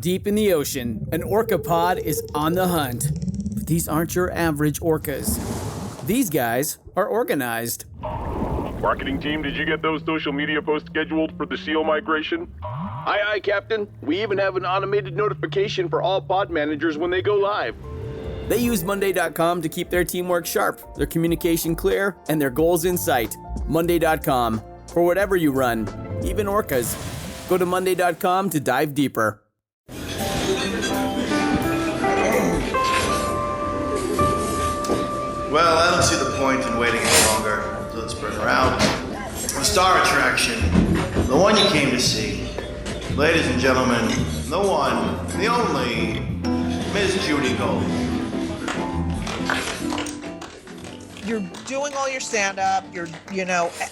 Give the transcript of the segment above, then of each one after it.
Deep in the ocean, an orca pod is on the hunt. But these aren't your average orcas. These guys are organized. Marketing team, did you get those social media posts scheduled for the SEAL migration? Aye, Captain. We even have an automated notification for all pod managers when they go live. They use Monday.com to keep their teamwork sharp, their communication clear, and their goals in sight. Monday.com. For whatever you run, even orcas. Go to Monday.com to dive deeper. Well, I don't see the point in waiting any longer. So let's bring her out. The star attraction, the one you came to see. Ladies and gentlemen, the one, the only, Miss Judy Gold. You're doing all your stand-up,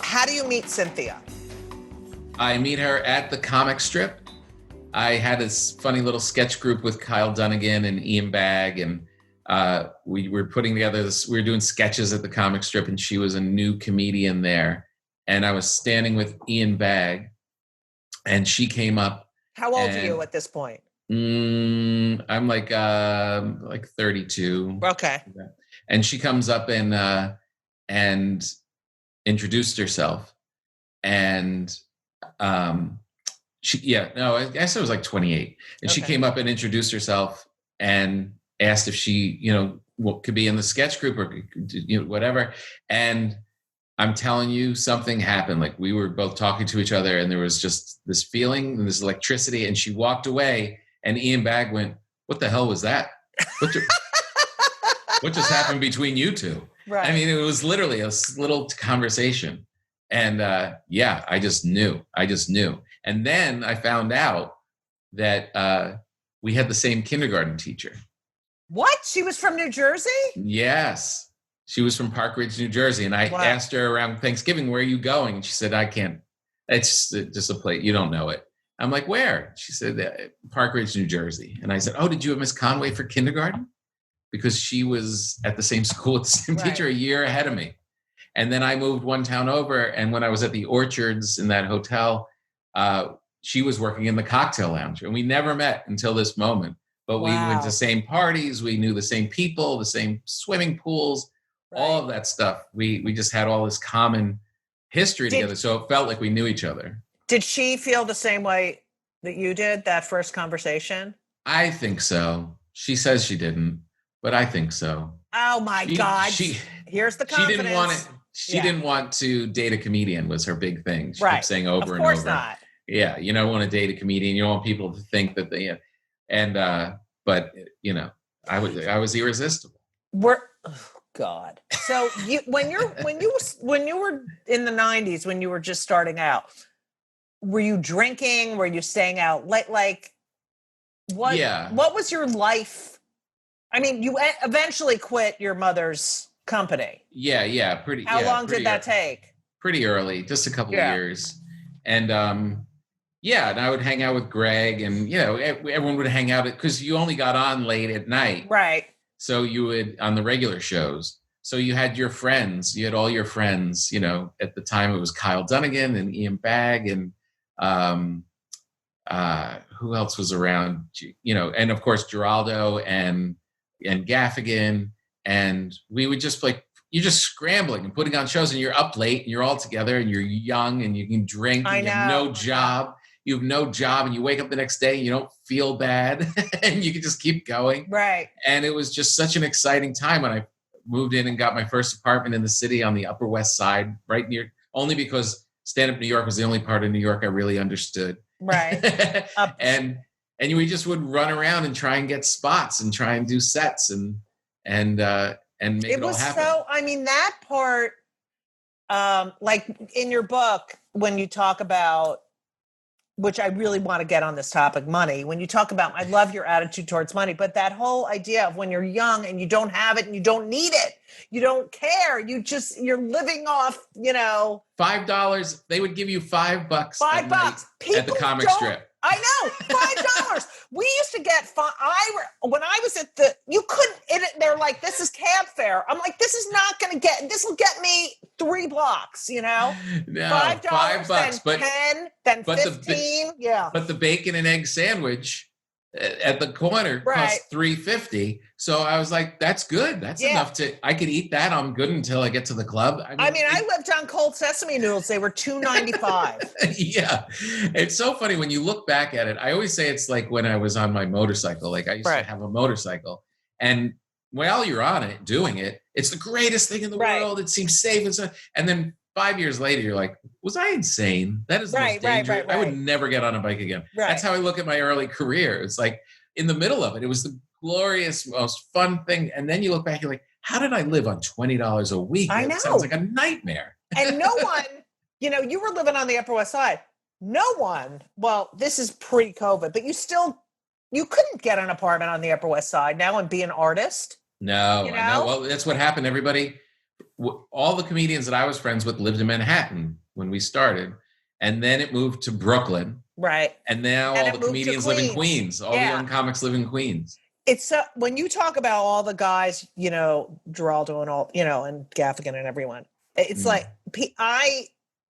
how do you meet Cynthia? I meet her at the comic strip. I had this funny little sketch group with Kyle Dunnigan and Ian Bagg, and we were putting together we were doing sketches at the comic strip, and she was a new comedian there. And I was standing with Ian Bagg, and she came up. How old are you at this point? I'm like 32. Okay. And she comes up and introduced herself. And I guess I was like 28. And she came up and introduced herself and asked if she, could be in the sketch group or whatever. And I'm telling you, something happened. Like, we were both talking to each other, and there was just this feeling and this electricity. And she walked away, and Ian Bagg went, "What the hell was that? What just happened between you two?" Right. I mean, it was literally a little conversation. And I just knew. And then I found out that we had the same kindergarten teacher. What? She was from New Jersey? Yes. She was from Park Ridge, New Jersey. And I asked her around Thanksgiving, "Where are you going?" And she said, "I can't. It's just a place. You don't know it." I'm like, "Where?" She said, "Park Ridge, New Jersey." And I said, "Oh, did you have Miss Conway for kindergarten?" Because she was at the same school with the same teacher a year ahead of me. And then I moved one town over. And when I was at the Orchards in that hotel, she was working in the cocktail lounge. And we never met until this moment. But we went to the same parties. We knew the same people, the same swimming pools, all of that stuff. We just had all this common history together. So it felt like we knew each other. Did she feel the same way that you did, that first conversation? I think so. She says she didn't, but I think so. Oh my God. Here's the confidence. She didn't want to date a comedian was her big thing. She kept saying over and over. Of course not. Yeah, you don't want to date a comedian. You don't want people to think that they, but I was irresistible. God. So when you were in the 90s, when you were just starting out, were you drinking? Were you staying out late? What was your life? I mean, you eventually quit your mother's company. Yeah. How long did that take? Pretty early, just a couple of years. And and I would hang out with Greg, and everyone would hang out because you only got on late at night. Right. So you would on the regular shows. So you had your friends, you had all your friends, at the time it was Kyle Dunnigan and Ian Bagg and who else was around, and of course Geraldo and Gaffigan. And we would just you're just scrambling and putting on shows, and you're up late and you're all together and you're young and you can drink and you have no job. You have no job and you wake up the next day and you don't feel bad and you can just keep going. Right. And it was just such an exciting time when I moved in and got my first apartment in the city on the Upper West Side, right near, only because stand-up New York was the only part of New York I really understood. Right. And we just would run around and try and get spots and try and do sets and make it all happen. So, I mean, that part, like in your book, when you talk about, which I really want to get on this topic, money, when you talk about, I love your attitude towards money, but that whole idea of when you're young and you don't have it and you don't need it, you don't care, you're living off, $5, they would give you $5 $5 at the comic strip. I know, $5. We used to get when I was at you couldn't, they're like, this is cab fare. I'm like, this will get me 3 blocks, No, $5, $5, then but 10, then 15. But the bacon and egg sandwich at the corner cost $3.50. So I was like, that's good. That's enough I could eat that. I'm good until I get to the club. I lived on cold sesame noodles. They were $2.95. Yeah. It's so funny when you look back at it. I always say it's like when I was on my motorcycle. Like I used to have a motorcycle, and while you're on it, doing it, it's the greatest thing in the world. It seems safe. And then 5 years later, you're like, was I insane? That is the most dangerous. I would never get on a bike again. That's how I look at my early career. It's like in the middle of it, it was the glorious, most fun thing. And then you look back, you're like, how did I live on $20 a week? I know. It sounds like a nightmare. And no one, you were living on the Upper West Side. No one, well, this is pre-COVID, but you couldn't get an apartment on the Upper West Side now and be an artist. No, I know. Well, that's what happened. Everybody, all the comedians that I was friends with lived in Manhattan when we started. And then it moved to Brooklyn. Right. And now all the comedians live in Queens. All the young comics live in Queens. It's when you talk about all the guys, Geraldo and all, and Gaffigan and everyone, it's like,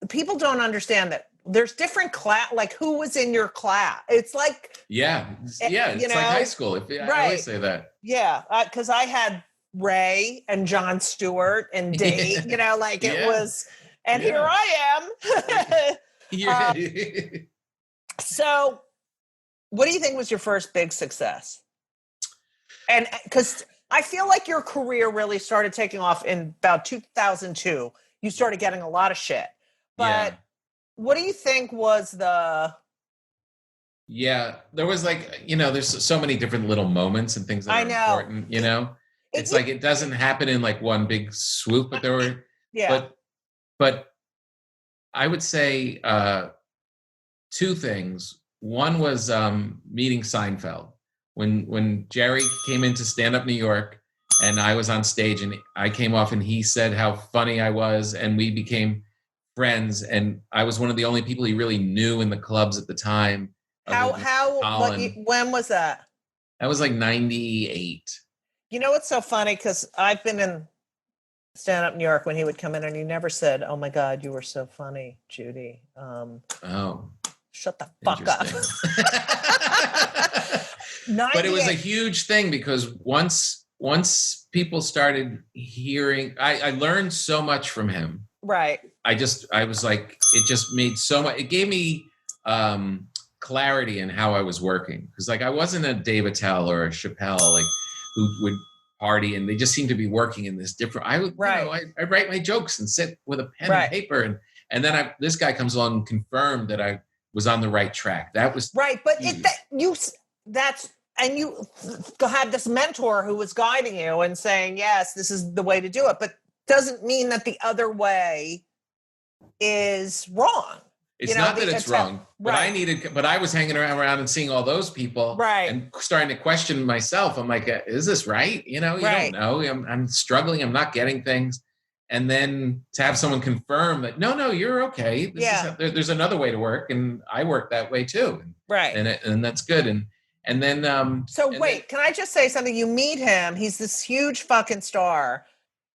people don't understand that there's different class, like who was in your class. It's like, it's like high school. I always say that. Yeah. Cause I had Ray and Jon Stewart and Dave, it was, and here I am. So what do you think was your first big success? And because I feel like your career really started taking off in about 2002. You started getting a lot of shit. But what do you think was the... Yeah, there was there's so many different little moments and things that are important, It's like it doesn't happen in like one big swoop, but there were... But I would say two things. One was meeting Seinfeld. When Jerry came into Stand Up New York and I was on stage and I came off and he said how funny I was and we became friends, and I was one of the only people he really knew in the clubs at the time. When was that? That was like 98. It's so funny because I've been in Stand Up New York when he would come in and he never said, "Oh my God, you were so funny, Judy." Shut the fuck up. But it was a huge thing because once people started hearing, I learned so much from him. Right. I was like, it just made so much, it gave me clarity in how I was working. Because like I wasn't a Dave Attell or a Chappelle, like who would party and they just seemed to be working in this different, I write my jokes and sit with a pen and paper. And then this guy comes along and confirmed that I was on the right track. That was right. But you had this mentor who was guiding you and saying, yes, this is the way to do it. But doesn't mean that the other way is wrong. It's not that it's wrong, but I was hanging around and seeing all those people and starting to question myself. I'm like, is this right? You don't know. I'm struggling. I'm not getting things. And then to have someone confirm that, no, you're okay. There's another way to work. And I work that way too. Right. And that's good. And then, can I just say something? You meet him. He's this huge fucking star.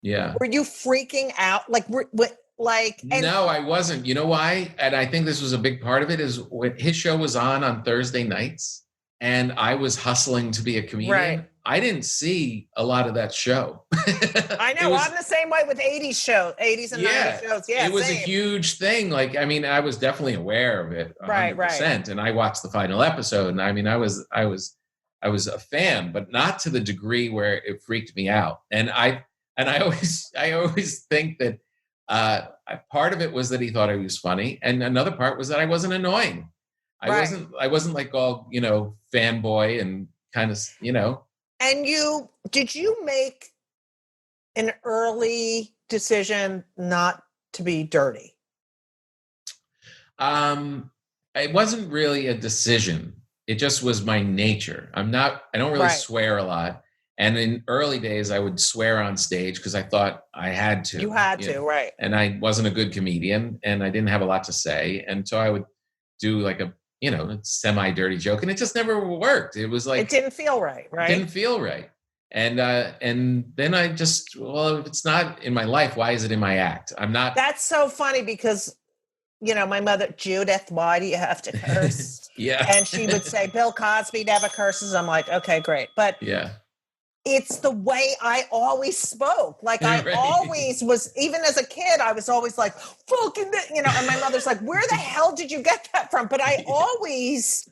Yeah. Were you freaking out? No, I wasn't. You know why? And I think this was a big part of it is when his show was on Thursday nights and I was hustling to be a comedian. Right. I didn't see a lot of that show. I know. I'm the same way with 80s and 90s shows. Yeah, it was a huge thing. Like, I mean, I was definitely aware of it 100%. Right. And I watched the final episode and I mean, I was a fan, but not to the degree where it freaked me out. And I always think that part of it was that he thought I was funny, and another part was that I wasn't annoying. I wasn't like all fanboy and kind of And did you make an early decision not to be dirty? It wasn't really a decision. It just was my nature. I don't really swear a lot. And in early days, I would swear on stage because I thought I had to. You had to, right. And I wasn't a good comedian and I didn't have a lot to say. And so I would do like a semi-dirty joke and it just never worked. It was like... It didn't feel right? It didn't feel right. And then I just, if it's not in my life, why is it in my act? I'm not... That's so funny because my mother, Judith, why do you have to curse? Yeah. And she would say, Bill Cosby never curses. I'm like, okay, great. But Yeah. it's the way I always spoke. Like I Right. always was, even as a kid, I was always like, fucking, and my mother's like, where the hell did you get that from? But I always,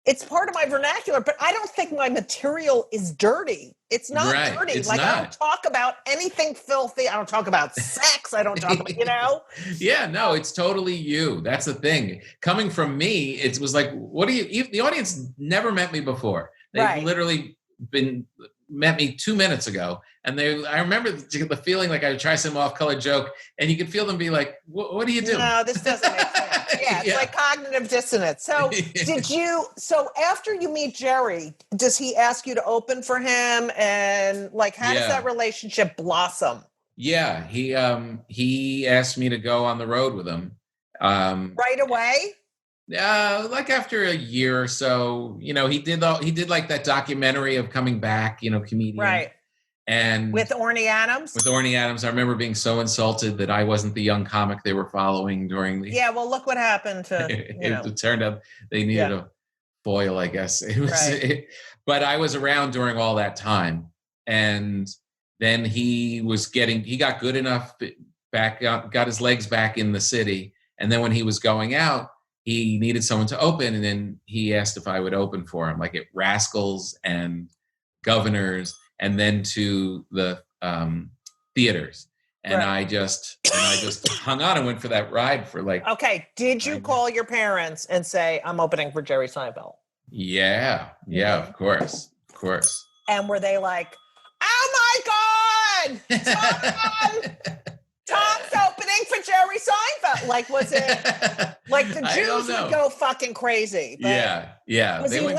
it's part of my vernacular, but I don't think my material is dirty. It's not Right. dirty. It's like not. I don't talk about anything filthy. I don't talk about sex. I don't talk about, Yeah, no, it's totally you. That's the thing. Coming from me, it was like, what do you, the audience never met me before. They've Right. literally met me 2 minutes ago. And I remember the feeling like I would try some off-color joke and you could feel them be like, what are you doing? No, this doesn't make sense. Yeah, it's like cognitive dissonance. So so after you meet Jerry, does he ask you to open for him? And like, how does that relationship blossom? Yeah, he asked me to go on the road with him. Right away? Like after a year or so, he did like that documentary of coming back, comedian. Right. And with Orny Adams? With Orny Adams. I remember being so insulted that I wasn't the young comic they were following during the... Yeah, well, look what happened to, It turned out they needed a foil, I guess. It was, but I was around during all that time. And then he got good enough back, got his legs back in the city. And then when he was going out, he needed someone to open. And then he asked if I would open for him, like at Rascals and Governors, and then to the theaters. And I just hung on and went for that ride for like... Okay. Did you call your parents and say, I'm opening for Jerry Seinfeld? Yeah. Yeah, of course. Of course. And were they like, oh my God, Tom's opening for Jerry Seinfeld? Like, was it like the Jews would go fucking crazy? Yeah. Was Elaine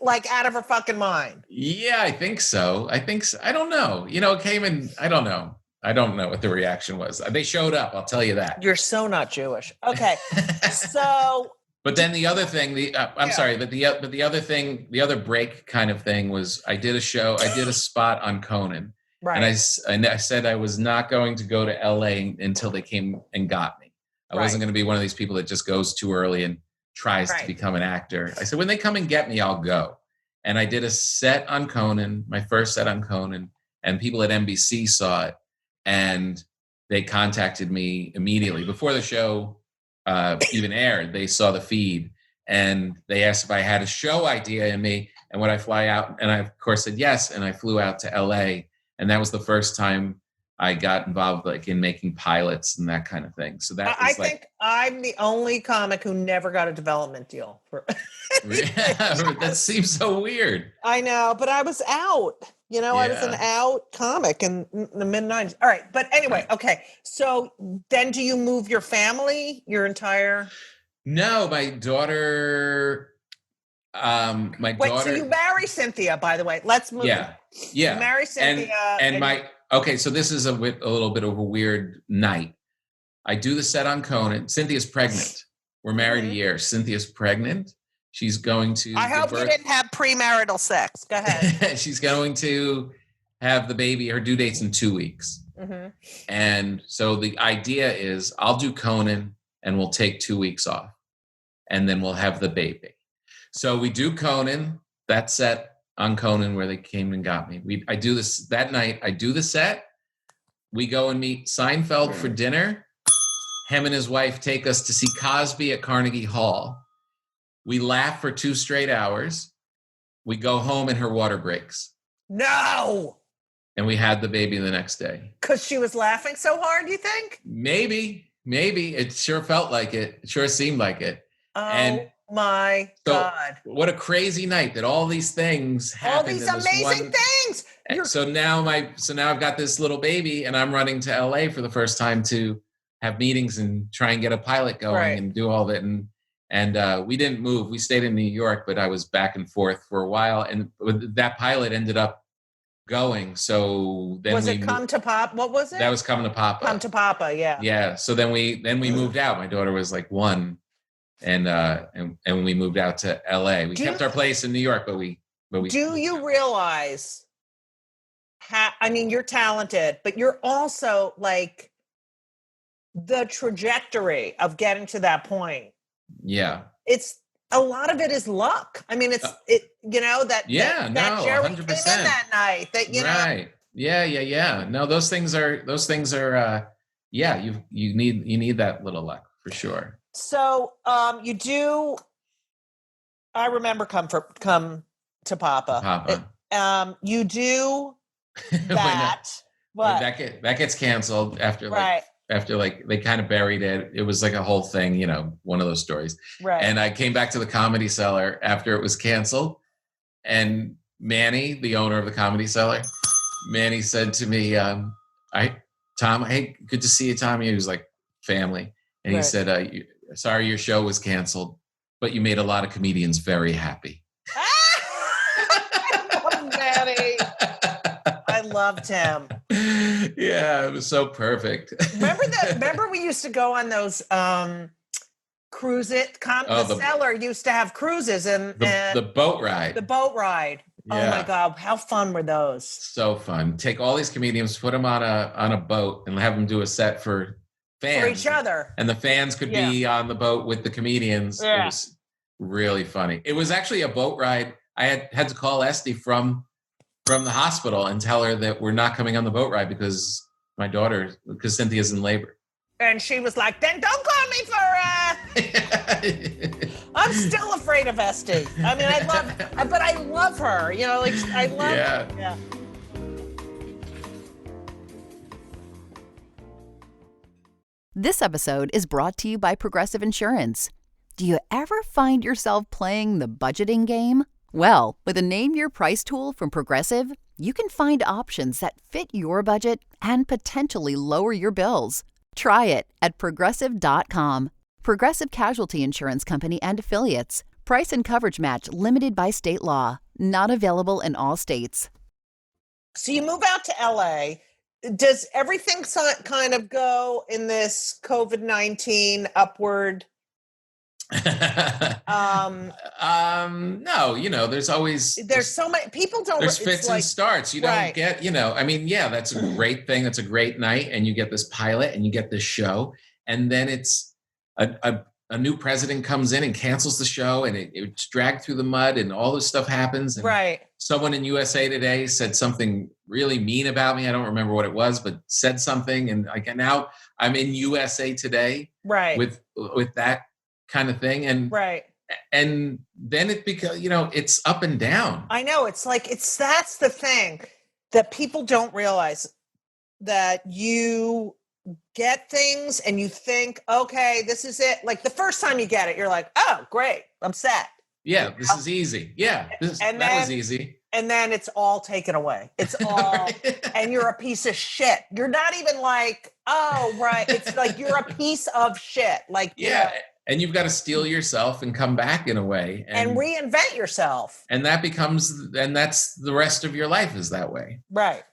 like out of her fucking mind? Yeah, I think so. I don't know. It came in, I don't know. I don't know what the reaction was. They showed up, I'll tell you that. You're so not Jewish. Okay. So... But then the other thing, the other thing, the other break kind of thing was I did a spot on Conan. Right. And I said I was not going to go to LA until they came and got me. I wasn't going to be one of these people that just goes too early and tries to become an actor. I said, when they come and get me, I'll go. And I did a set on Conan, my first set on Conan, and people at NBC saw it. And they contacted me immediately before the show even aired. They saw the feed and they asked if I had a show idea in me and would I fly out? And I, of course, said yes. And I flew out to LA. And that was the first time I got involved like in making pilots and that kind of thing. So that I think I'm the only comic who never got a development deal. That seems so weird. I know, but I was out. I was an out comic in the mid-90s. All right. But anyway, okay. So then do you move your family, your entire... No, my daughter... Wait, so you marry Cynthia, by the way. Let's move. Yeah. You marry Cynthia. So this is a little bit of a weird night. I do the set on Conan. Cynthia's pregnant. We're married a year. Cynthia's pregnant. She's going to... I hope you didn't have premarital sex. Go ahead. She's going to have the baby. Her due date's in 2 weeks. Mm-hmm. And so the idea is I'll do Conan and we'll take 2 weeks off. And then we'll have the baby. So we do Conan, that set on Conan where they came and got me. I do this that night. I do the set. We go and meet Seinfeld for dinner. Him and his wife take us to see Cosby at Carnegie Hall. We laugh for 2 straight hours. We go home and her water breaks. No! And we had the baby the next day. Because she was laughing so hard, you think? Maybe. It sure felt like it. It sure seemed like it. Oh, my God. What a crazy night that all these things happened. All these amazing things. So now I've got this little baby and I'm running to LA for the first time to have meetings and try and get a pilot going and do all of it. And we didn't move. We stayed in New York, but I was back and forth for a while. And that pilot ended up going. So then Come to Papa? What was it? That was Come to Papa. Come to Papa, yeah. Yeah. So then we moved out. My daughter was like 1. And we moved out to LA. We kept our place in New York, but we do you realize you're talented, but you're also like the trajectory of getting to that point. Yeah. It's a lot of it is luck. I mean, that Yeah, that no, Jerry 100%. came in that night. That Right. Yeah. No, those things are you need that little luck for sure. So you do. I remember come to Papa. You do that. When that gets canceled after like they kind of buried it. It was like a whole thing, one of those stories. Right. And I came back to the Comedy Cellar after it was canceled, and Manny, the owner of the Comedy Cellar, Manny said to me, Tom, hey, good to see you, Tom. He was like, family. And he said, sorry your show was canceled, but you made a lot of comedians very happy. Oh, Manny. I loved him. Yeah, it was so perfect. Remember we used to go on those cruises. The Cellar used to have cruises and the boat ride. The boat ride. Yeah. Oh my God, how fun were those? So fun. Take all these comedians, put them on a boat, and have them do a set for fans. For each other. And the fans could be on the boat with the comedians. Yeah. It was really funny. It was actually a boat ride. I had to call Esty from the hospital and tell her that we're not coming on the boat ride because Cynthia's in labor. And she was like, then don't call me for I'm still afraid of Esty. I mean, I love her. I love her. Yeah. This episode is brought to you by Progressive Insurance. Do you ever find yourself playing the budgeting game? Well, with a Name Your Price tool from Progressive, you can find options that fit your budget and potentially lower your bills. Try it at Progressive.com. Progressive Casualty Insurance Company and Affiliates. Price and coverage match limited by state law. Not available in all states. So you move out to LA. Does everything kind of go in this COVID-19 upward? No, there's so many people don't. There's fits and starts. You don't get, that's a great thing. That's a great night, and you get this pilot, and you get this show, and then it's a new president comes in and cancels the show, and it's dragged through the mud, and all this stuff happens. And someone in USA Today said something really mean about me. I don't remember what it was, but said something, and now I'm in USA Today, with that kind of thing, and and then it becomes, it's up and down. I know, that's the thing that people don't realize, that you get things and you think, okay, this is it. Like the first time you get it, you're like, oh, great, I'm set. Yeah, this is easy. Yeah, that was easy. And then it's all taken away. It's all, and you're a piece of shit. You're not even like, oh, right. It's like you're a piece of shit. Like, and you've got to steel yourself and come back in a way. And reinvent yourself. And that's the rest of your life is that way. Right.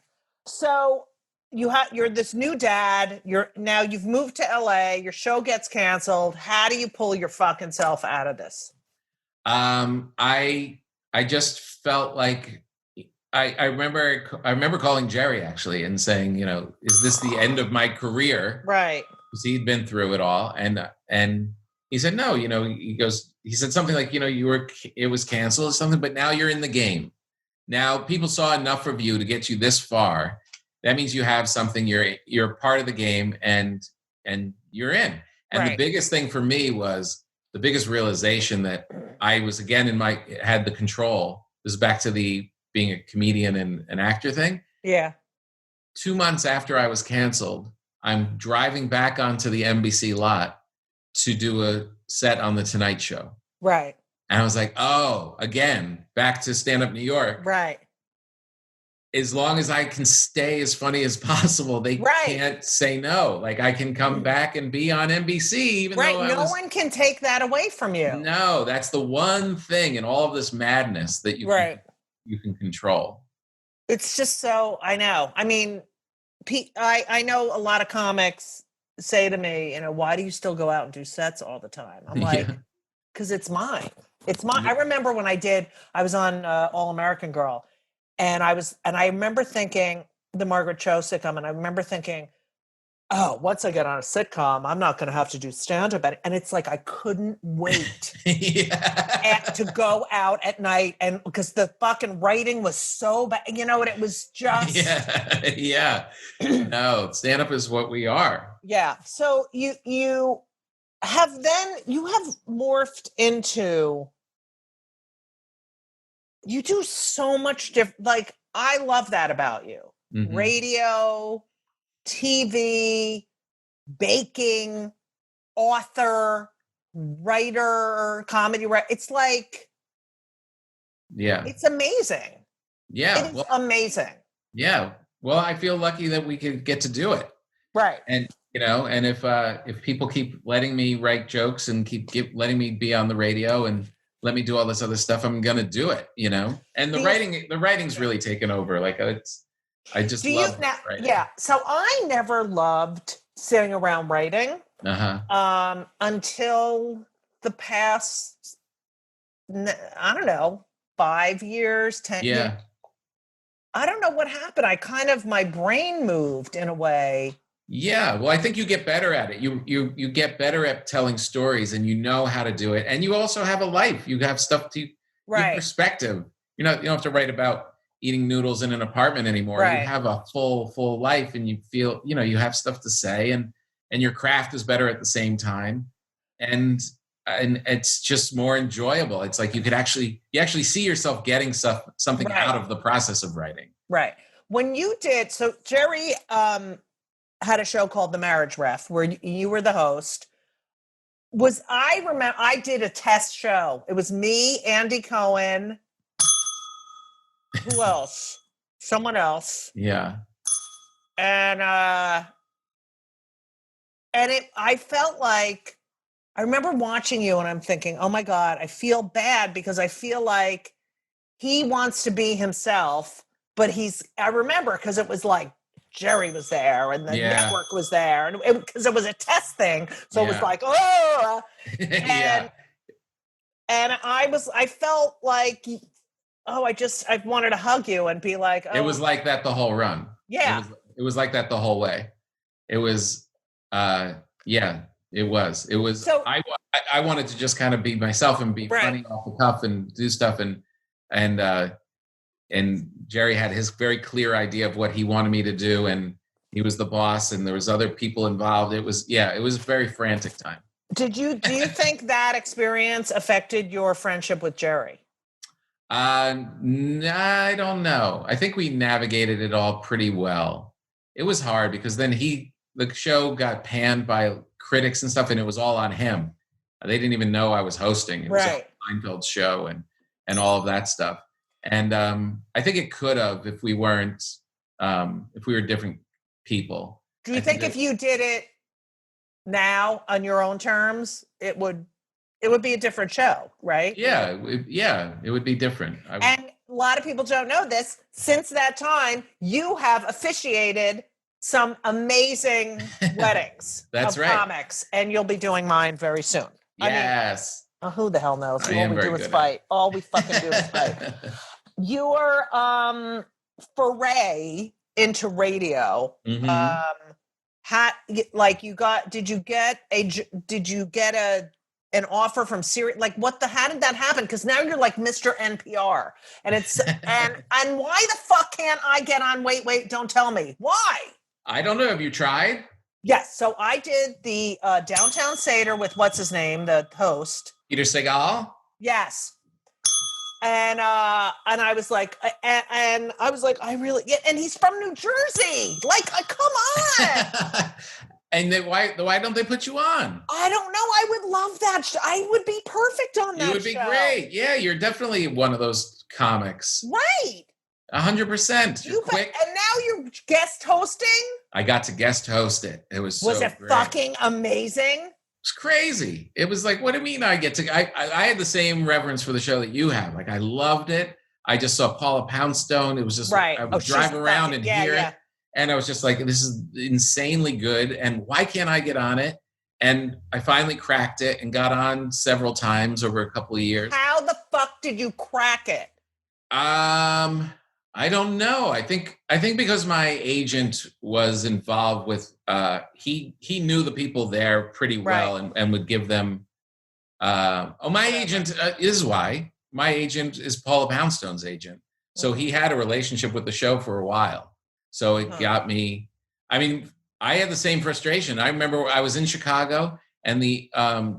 So you're this new dad. You've moved to LA. Your show gets canceled. How do you pull your fucking self out of this? I just felt like I remember calling Jerry actually and saying, is this the end of my career? Right. Because he'd been through it all. And he said, no, he said something like, it was canceled or something, but now you're in the game. Now people saw enough of you to get you this far. That means you have something, you're part of the game, and you're in. And the biggest thing for me was the biggest realization that I was again had the control. This is back to the being a comedian and an actor thing. Yeah. 2 months after I was canceled, I'm driving back onto the NBC lot to do a set on the Tonight Show. Right. And I was like, oh, again, back to Stand Up New York. Right. As long as I can stay as funny as possible, they can't say no. Like I can come back and be on NBC, even though no one can take that away from you. No, that's the one thing in all of this madness that you can control. It's just so, I know. I mean, I know a lot of comics say to me, why do you still go out and do sets all the time? I'm like, because it's mine. It's mine. I remember when I was on All American Girl. And I remember thinking, the Margaret Cho sitcom, and I remember thinking, oh, once I get on a sitcom, I'm not going to have to do stand-up. And it's like, I couldn't wait to go out at night, and because the fucking writing was so bad, you know what, it was just. Yeah. No, stand-up is what we are. Yeah. So you have morphed into, you do so much different. Like, I love that about you. Mm-hmm. Radio, TV, baking, author, writer, comedy writer. It's like, it's amazing. Yeah. It is amazing. Yeah. Well, I feel lucky that we could get to do it. Right. And, and if people keep letting me write jokes and keep letting me be on the radio and let me do all this other stuff, I'm going to do it, and the writing's really taken over. Like I just love writing. Yeah. So I never loved sitting around writing until the past, I don't know, 5 years, 10 years. I don't know what happened. My brain moved in a way. Yeah. Well, I think you get better at it. You get better at telling stories, and you know how to do it. And you also have a life. You have stuff to perspective. You don't have to write about eating noodles in an apartment anymore. Right. You have a full life, and you feel, you have stuff to say, and your craft is better at the same time. And it's just more enjoyable. It's like you actually see yourself getting something out of the process of writing. Right. When you did, so Jerry had a show called The Marriage Ref where you were the host. I did a test show. It was me, Andy Cohen. Who else? Someone else. Yeah. And I felt like, I remember watching you and I'm thinking, oh my God, I feel bad because I feel like he wants to be himself, but I remember because it was like Jerry was there and the network was there, and because it was a test thing. So it was like, oh, and I felt like, oh, I wanted to hug you and be like, oh. It was like that the whole run. Yeah. It was like that the whole way. It was, it was. So, I wanted to just kind of be myself and be funny off the cuff and do stuff. And Jerry had his very clear idea of what he wanted me to do. And he was the boss, and there was other people involved. It was a very frantic time. Do you think that experience affected your friendship with Jerry? I don't know. I think we navigated it all pretty well. It was hard because then the show got panned by critics and stuff, and it was all on him. They didn't even know I was hosting. It was a Seinfeld show and all of that stuff. And I think it could have if we were different people. Do you think if you did it now on your own terms, it would be a different show, right? Yeah, it would be different. And a lot of people don't know this. Since that time, you have officiated some amazing weddings of comics, and you'll be doing mine very soon. Yes. I mean, who the hell knows? All we do is fight. All we fucking do is fight. Your foray into radio, mm-hmm. Did you get an offer from Sirius? Like, how did that happen? Because now you're like Mr. NPR, and it's and why the fuck can't I get on? Wait, don't tell me why. I don't know. Have you tried? Yes. So I did the Downtown Seder with what's his name, the host, Peter Segal. Yes. And I was like, I really, and he's from New Jersey. Like, come on. And then why don't they put you on? I don't know. I would love that. I would be perfect on that show. You would be great. Yeah, you're definitely one of those comics. Right. 100%. And now you're guest hosting? I got to guest host it. It was it great. Fucking amazing? It's crazy. It was like, what do you mean I get to... I had the same reverence for the show that you have. Like, I loved it. I just saw Paula Poundstone. It was just... Right. I would drive around and hear it. And I was just like, this is insanely good. And why can't I get on it? And I finally cracked it and got on several times over a couple of years. How the fuck did you crack it? I I don't know. I think because my agent was involved with he knew the people there pretty well, and would give them my agent is why. My agent is Paula Poundstone's agent. So he had a relationship with the show for a while. So it got me. I mean, I had the same frustration. I remember I was in Chicago and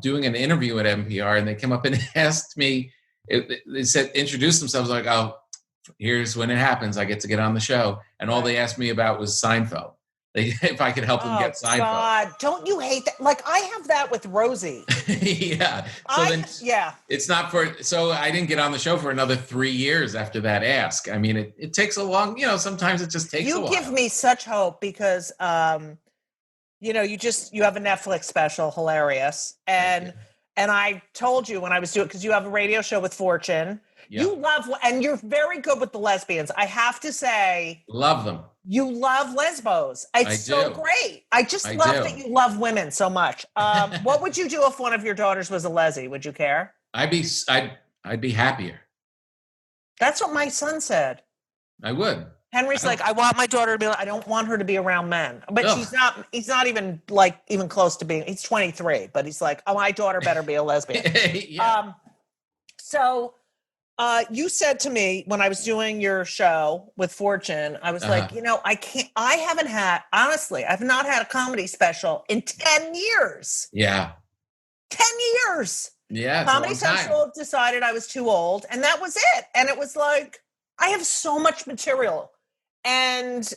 doing an interview at NPR, and they came up and asked me, they said, introduced themselves like, oh, here's when it happens. I get to get on the show. And all they asked me about was Seinfeld. If I could help them get Seinfeld. God, don't you hate that? Like, I have that with Rosie. Yeah. It's not so I didn't get on the show for another 3 years after that ask. I mean, it takes a long, sometimes it just takes a while. You give me such hope because, you have a Netflix special, hilarious. And I told you when I was doing, because you have a radio show with Fortune. Yeah. You love, and you're very good with the lesbians. I have to say. Love them. You love lesbos. It's so great. I just love that you love women so much. What would you do if one of your daughters was a leslie? Would you care? I'd be happier. That's what my son said. I would. Henry's like, I want my daughter to be. I don't want her to be around men. But she's not. He's not even even close to being. He's 23, but he's like, oh, my daughter better be a lesbian. Yeah. You said to me when I was doing your show with Fortune, I was like, I've not had a comedy special in 10 years. Yeah. 10 years. Yeah. Comedy Central decided I was too old, and that was it. And it was like, I have so much material. And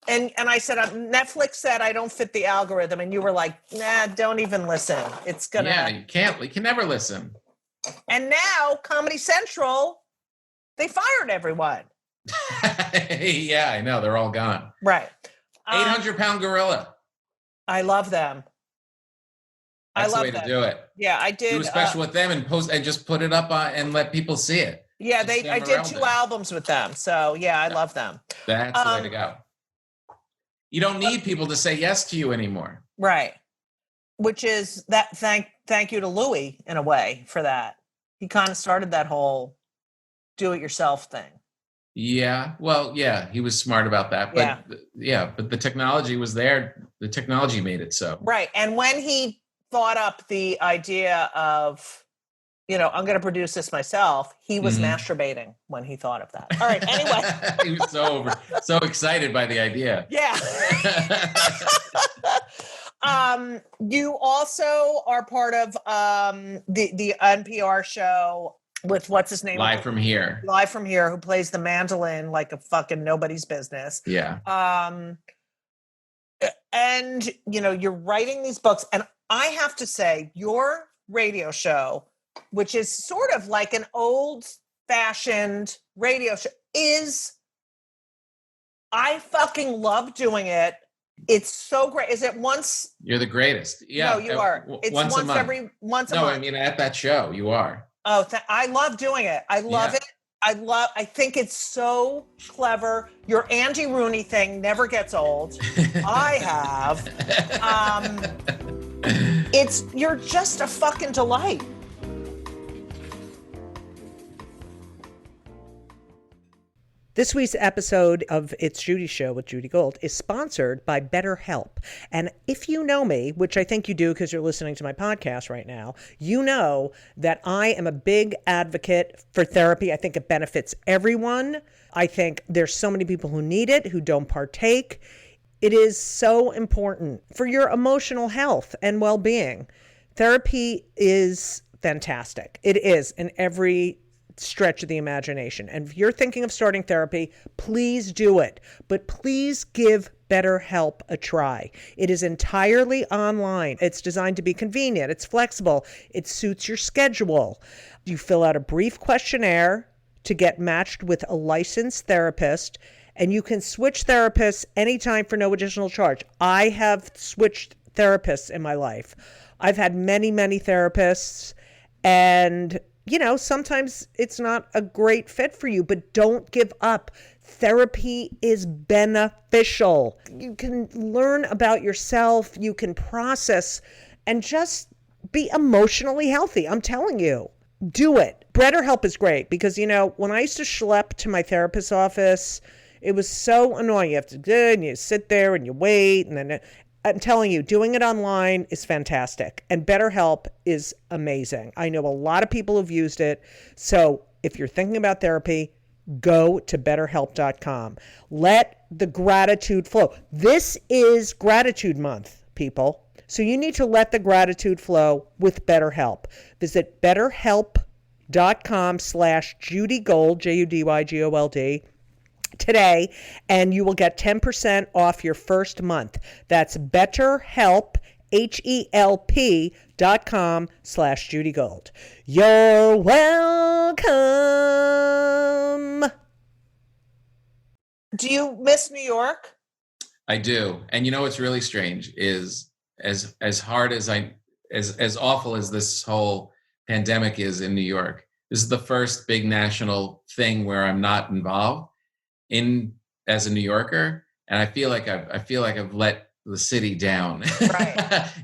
I said, Netflix said I don't fit the algorithm. And you were like, nah, don't even listen. It's going to. Yeah, you can never listen. And now Comedy Central, they fired everyone. Yeah, I know. They're all gone. Right. 800-pound gorilla. I love them. That's the way to do it. Yeah, I did. Do a special with them and post and just put it up and let people see it. Yeah, I did 2 albums with them. So yeah, I love them. That's the way to go. You don't need people to say yes to you anymore. Right. Which is that thank you to Louis in a way for that. He kind of started that whole do-it-yourself thing. Yeah. Well, yeah, he was smart about that. But but the technology was there. The technology made it so. Right. And when he thought up the idea of, I'm going to produce this myself, he was masturbating when he thought of that. All right. Anyway. He was so excited by the idea. Yeah. You also are part of the NPR show with what's his name? Live from Here, who plays the mandolin like a fucking nobody's business. Yeah. And you're writing these books, and I have to say, your radio show, which is sort of like an old-fashioned radio show, I fucking love doing it. It's so great. Is it once? You're the greatest. Yeah. No, you are. It's once a month. Once a month. No, I mean, at that show, you are. Oh, I love doing it. I love it. I think it's so clever. Your Andy Rooney thing never gets old. I have. You're just a fucking delight. This week's episode of It's Judy Show with Judy Gold is sponsored by BetterHelp. And if you know me, which I think you do because you're listening to my podcast right now, you know that I am a big advocate for therapy. I think it benefits everyone. I think there's so many people who need it, who don't partake. It is so important for your emotional health and well-being. Therapy is fantastic. It is in every stretch of the imagination. And if you're thinking of starting therapy, please do it. But please give BetterHelp a try. It is entirely online. It's designed to be convenient. It's flexible. It suits your schedule. You fill out a brief questionnaire to get matched with a licensed therapist, and you can switch therapists anytime for no additional charge. I have switched therapists in my life. I've had many, many therapists, and sometimes it's not a great fit for you, but don't give up. Therapy is beneficial. You can learn about yourself. You can process and just be emotionally healthy. I'm telling you, do it. BetterHelp is great because, when I used to schlep to my therapist's office, it was so annoying. You have to do it and you sit there and you wait. And then I'm telling you, doing it online is fantastic. And BetterHelp is amazing. I know a lot of people who've used it. So if you're thinking about therapy, go to BetterHelp.com. Let the gratitude flow. This is Gratitude Month, people. So you need to let the gratitude flow with BetterHelp. Visit BetterHelp.com/Judy Gold, JudyGold, today, and you will get 10% off your first month. That's BetterHelp, HELP.com/Judy Gold. You're welcome. Do you miss New York? I do. And what's really strange is as hard as as awful as this whole pandemic is in New York, this is the first big national thing where I'm not involved in as a New Yorker, and I feel like I've let the city down. Right.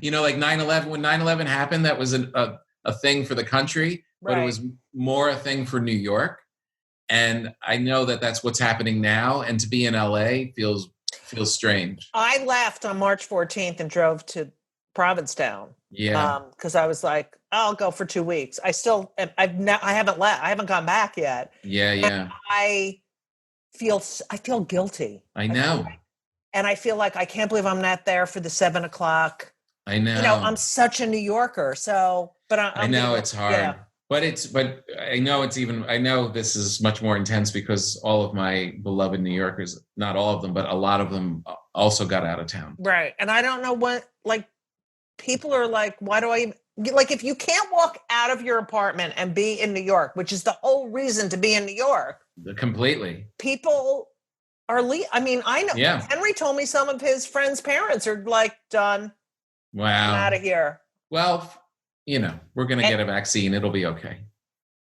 Like 9/11. When 9/11 happened, that was a thing for the country, but it was more a thing for New York. And I know that that's what's happening now. And to be in LA feels strange. I left on March 14th and drove to Provincetown. Yeah. Because I was like, I'll go for 2 weeks. I haven't left. I haven't gone back yet. Yeah. Yeah. And I feel guilty. I know. And I feel like I can't believe I'm not there for the 7 o'clock. I know. I'm such a New Yorker. So, but I know it's hard. Yeah. But I know I know this is much more intense because all of my beloved New Yorkers, not all of them, but a lot of them also got out of town. Right. And I don't know people are like, why do I, if you can't walk out of your apartment and be in New York, which is the whole reason to be in New York. Completely. People are, I know. Yeah. Henry told me some of his friends' parents are like, done. Wow. I'm out of here. Well, we're going to get a vaccine. It'll be okay.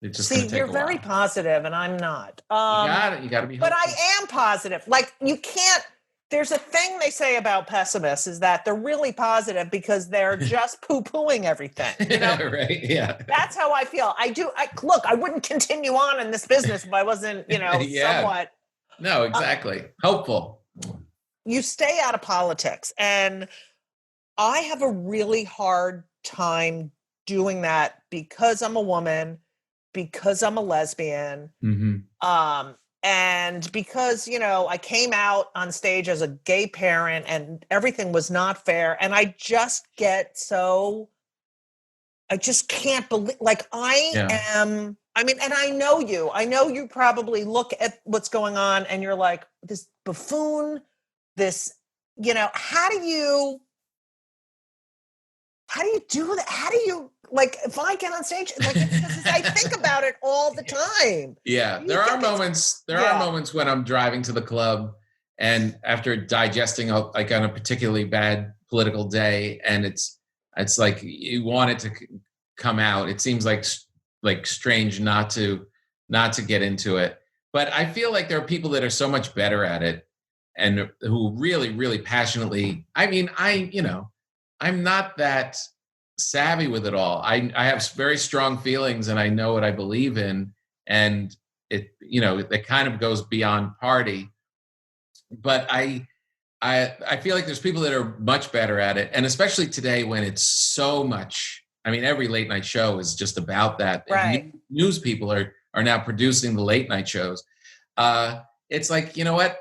It's just going to take you're a very while. Positive and I'm not. You got it. You got to be hopeful. But I am positive. You can't, there's a thing they say about pessimists is that they're really positive because they're just poo-pooing everything. Right. Yeah. That's how I feel. Look, I wouldn't continue on in this business if I wasn't, somewhat. No, exactly. Hopeful. You stay out of politics. And I have a really hard time doing that because I'm a woman, because I'm a lesbian, and because, I came out on stage as a gay parent and everything was not fair. And I just I just can't believe, and I know you probably look at what's going on and you're like, this buffoon, this, how do you do that? How do you, if I get on stage, I think about it all the time. Yeah. There are moments when I'm driving to the club and after digesting on a particularly bad political day, and it's like you want it to come out. It seems like strange not to get into it. But I feel like there are people that are so much better at it and who really, really passionately, I'm not that savvy with it all. I have very strong feelings and I know what I believe in, and it kind of goes beyond party. But I feel like there's people that are much better at it, and especially today when it's so much. Every late night show is just about that. Right. News people are now producing the late night shows. It's like, you know what?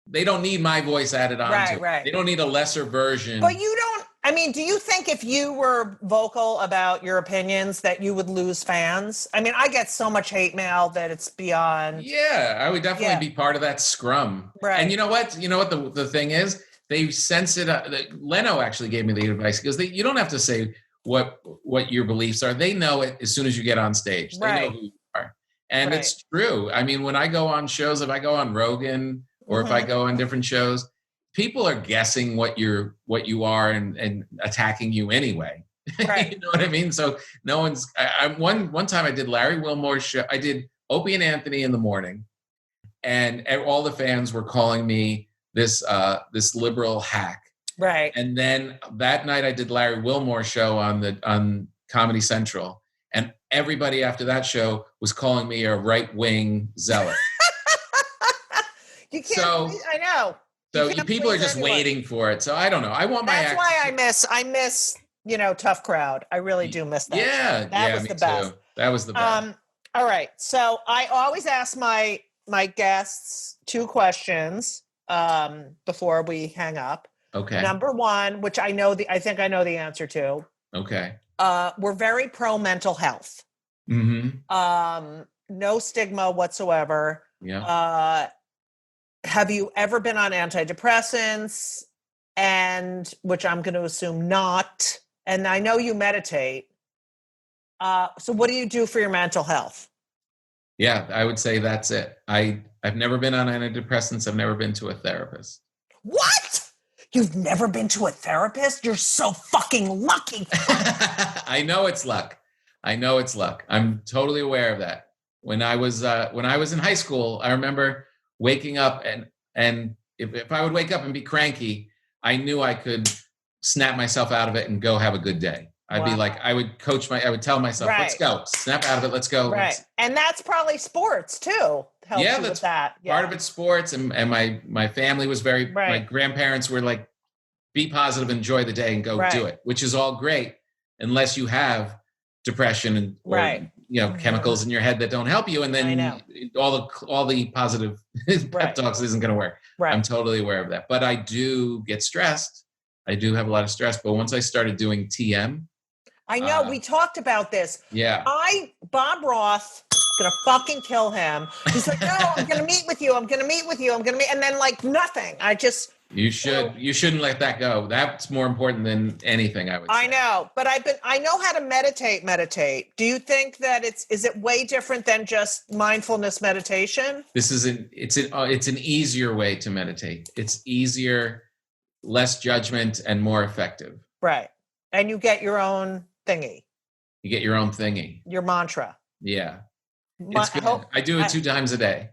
They don't need my voice added on to it. Right. They don't need a lesser version. But you don't, do you think if you were vocal about your opinions that you would lose fans? I get so much hate mail that it's beyond. Yeah, I would definitely be part of that scrum. Right. And you know what? The thing is, they sense it. Leno actually gave me the advice because you don't have to say what your beliefs are. They know it as soon as you get on stage. They know who you are. And it's true. When I go on shows, if I go on Rogan or if I go on different shows, people are guessing what you are and attacking you anyway. Right. You know what I mean? So no one's. One time I did Larry Wilmore's show. I did Opie and Anthony in the morning, and all the fans were calling me this liberal hack. Right. And then that night I did Larry Wilmore's show on Comedy Central, and everybody after that show was calling me a right-wing zealot. You can't. So I know. So can't people are please just anyone. waiting for it. So I don't know. I want my That's why I miss Tough Crowd. I really do miss that. Yeah, That was me the best. too. That was the best. All right. So I always ask my guests 2 questions before we hang up. Okay. Number 1, which I think I know the answer to. Okay. We're very pro mental health. Mm-hmm. No stigma whatsoever. Yeah. Have you ever been on antidepressants? And which I'm going to assume not. And I know you meditate. So what do you do for your mental health? Yeah, I would say that's it. I've never been on antidepressants. I've never been to a therapist. What? You've never been to a therapist? You're so fucking lucky. I know it's luck. I'm totally aware of that. When I was in high school, I remember waking up and if I would wake up and be cranky, I knew I could snap myself out of it and go have a good day. I'd be like, I would tell myself, let's go, snap out of it, let's go. Right. And that's probably sports too. Helps you with that. Yeah. Part of it's sports. And my family was my grandparents were like, be positive, enjoy the day and go do it, which is all great unless you have depression or chemicals in your head that don't help you. And then all the positive pep talks isn't going to work. Right. I'm totally aware of that, but I do get stressed. I do have a lot of stress, but once I started doing TM, I know we talked about this. Yeah. Bob Roth gonna fucking kill him. He's like, no, I'm gonna meet with you. And then like nothing. You shouldn't let that go. That's more important than anything, I would say. I know, but I know how to meditate. Do you think that is it way different than just mindfulness meditation? It's an easier way to meditate. It's easier, less judgment, and more effective. Right. And you get your own thingy. Your mantra. Yeah. It's good. I do it 2 times a day.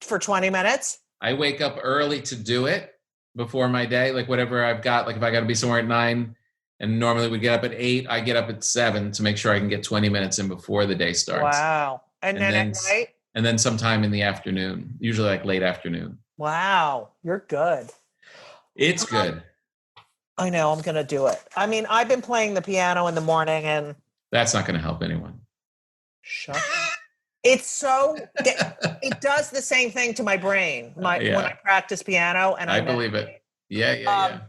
For 20 minutes? I wake up early to do it before my day, like whatever I've got. Like if I got to be somewhere at 9 and normally we get up at 8, I get up at 7 to make sure I can get 20 minutes in before the day starts. Wow. And then at night? And then sometime in the afternoon, usually like late afternoon. Wow. You're good. It's good. I know. I'm going to do it. I mean, I've been playing the piano in the morning and... That's not going to help anyone. Shut up. It does the same thing to my brain when I practice piano. And I believe it. Yeah.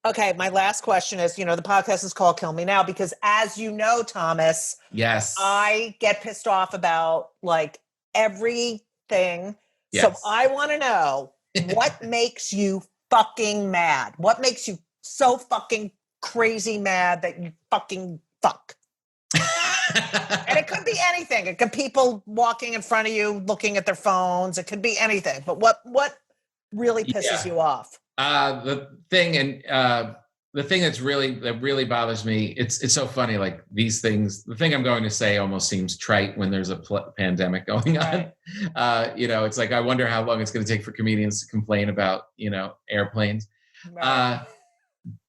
Okay. My last question is, the podcast is called Kill Me Now because as you know, Thomas, yes, I get pissed off about like everything. Yes. So I want to know what makes you fucking mad? What makes you so fucking crazy mad that you fucking fuck? And it could be anything. It could be people walking in front of you, looking at their phones. It could be anything. But what really pisses you off? The thing that really bothers me. It's so funny. Like these things. The thing I'm going to say almost seems trite when there's a pandemic going on. Right. It's like I wonder how long it's going to take for comedians to complain about airplanes. Right.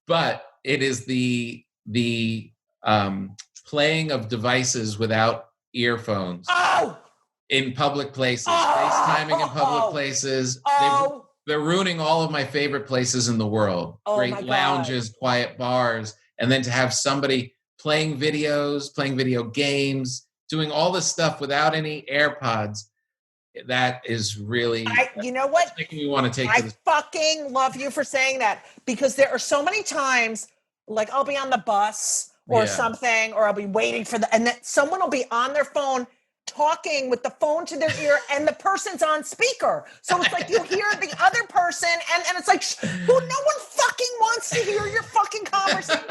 But it is the playing of devices without earphones in public places, FaceTiming in public places. They're ruining all of my favorite places in the world. Great lounges, quiet bars, and then to have somebody playing video games, doing all this stuff without any AirPods. That is really, you know what? Making me want to take. I fucking love you for saying that because there are so many times, like I'll be on the bus or something, or I'll be waiting and then someone will be on their phone talking with the phone to their ear and the person's on speaker. So it's like you hear the other person and it's like, no one fucking wants to hear your fucking conversation.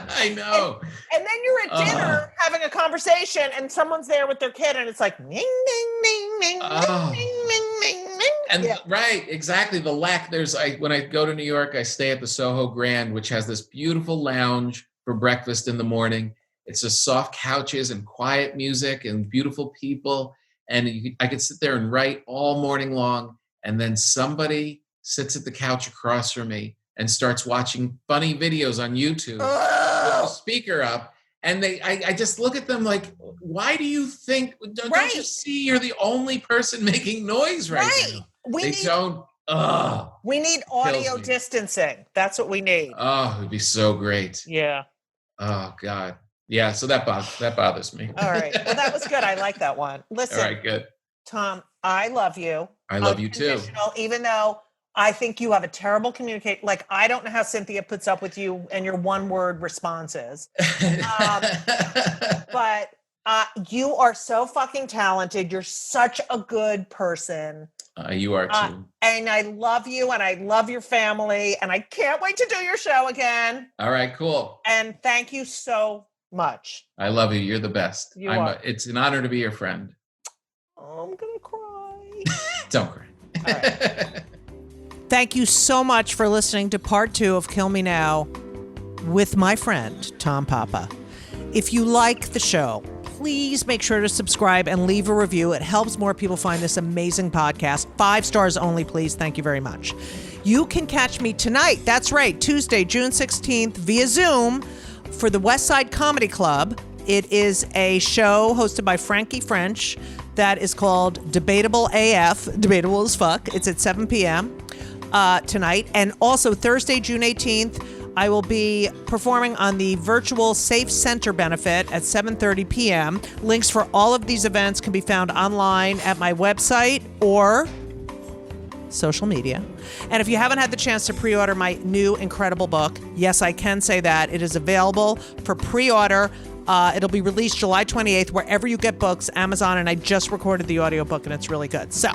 I know. And then you're at dinner having a conversation and someone's there with their kid and it's like, ding, ding, ding, ding, ding, ding, ding, ding. And right, exactly. The lack, when I go to New York, I stay at the Soho Grand, which has this beautiful lounge for breakfast in the morning. It's just soft couches and quiet music and beautiful people. And I could sit there and write all morning long. And then somebody sits at the couch across from me and starts watching funny videos on YouTube with the speaker up. And I just look at them like, why do you think, don't you see you're the only person making noise right now? We need audio distancing. That's what we need. Oh, it'd be so great. Yeah. Oh, God. Yeah, so that bothers me. All right. Well, that was good. I like that one. Listen. All right, good. Tom, I love you. I love you too. Even though I think you have a terrible communication. Like, I don't know how Cynthia puts up with you and your one-word responses. But you are so fucking talented. You're such a good person. You are too. And I love you, and I love your family, and I can't wait to do your show again. All right, cool. And thank you so much. I love you. You're the best. It's an honor to be your friend. Oh, I'm going to cry. Don't cry. All right. Thank you so much for listening to part 2 of Kill Me Now with my friend, Tom Papa. If you like the show, please make sure to subscribe and leave a review. It helps more people find this amazing podcast. 5 stars only, please. Thank you very much. You can catch me tonight. That's right. Tuesday, June 16th via Zoom for the West Side Comedy Club. It is a show hosted by Frankie French that is called Debatable AF. Debatable as fuck. It's at 7 p.m. Tonight. And also Thursday, June 18th, I will be performing on the virtual Safe Center benefit at 7:30 p.m. Links for all of these events can be found online at my website or social media. And if you haven't had the chance to pre-order my new incredible book, yes, I can say that. It is available for pre-order. It'll be released July 28th, wherever you get books, Amazon, and I just recorded the audiobook, and it's really good. So,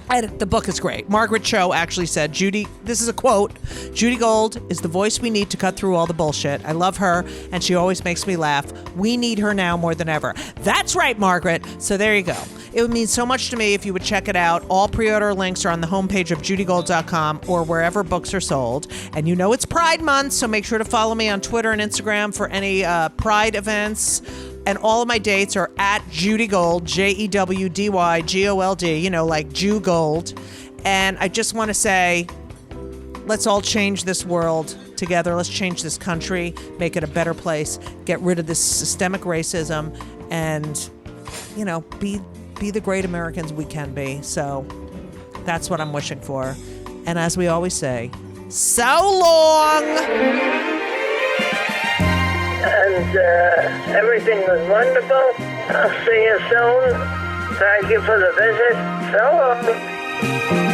the book is great. Margaret Cho actually said, this is a quote, Judy Gold is the voice we need to cut through all the bullshit. I love her, and she always makes me laugh. We need her now more than ever. That's right, Margaret. So there you go. It would mean so much to me if you would check it out. All pre-order links are on the homepage of judygold.com or wherever books are sold. And you know it's Pride Month, so make sure to follow me on Twitter and Instagram for any Pride events. And all of my dates are at Judy Gold, JEWDYGOLD, like Jew Gold. And I just want to say, let's all change this world together. Let's change this country, make it a better place, get rid of this systemic racism, and, be the great Americans we can be. So that's what I'm wishing for. And as we always say, so long! And everything was wonderful. I'll see you soon. Thank you for the visit. So long.